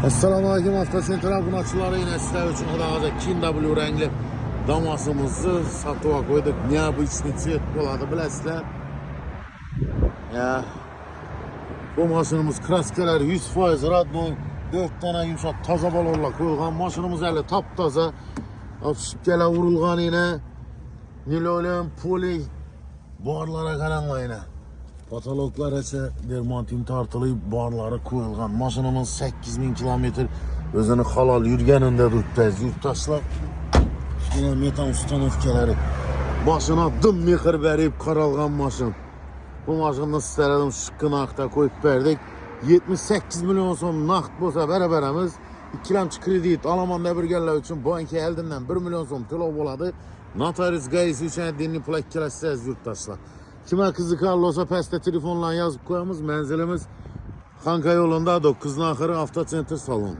Assalamu alaikum, hafta sentral bunatçıları yine sizler için Hıdağız'a KW renkli damasımızı satığa koyduk. Niye bu içini çiğit buladı bilesizler. Ya, bu maşınımız kraskeler 100% radno 4 tane yumuşak taza balorla koyulgan. Maşınımız eli taptaza. Şipkele vurulgan yine. Nilolem, poli barlara karanla yine. Patologlar ise dermatim tartılıyıp barları koyulgan. Maşınımız 8000 kilometre özünü halal yürgeninde tutacağız. Yurttaşlar yine metan ustanovkeleri başına dım mekir verip karalgan maşın. Bu maşını istedim şıkkın akta koyup verdik. 78 milyon son nakt bolsa beraberimiz 2 lamçı kredit Almanya birgeller için banka eldinden 1 milyon son tölov boladı. Notarius gayesi için dinli plak kirasız yurttaşlar. Kime kızıkarlı olsa peste telefonla yazıp koyamız. Menzilimiz Kanka yolunda 9'un ahırı hafta center salon.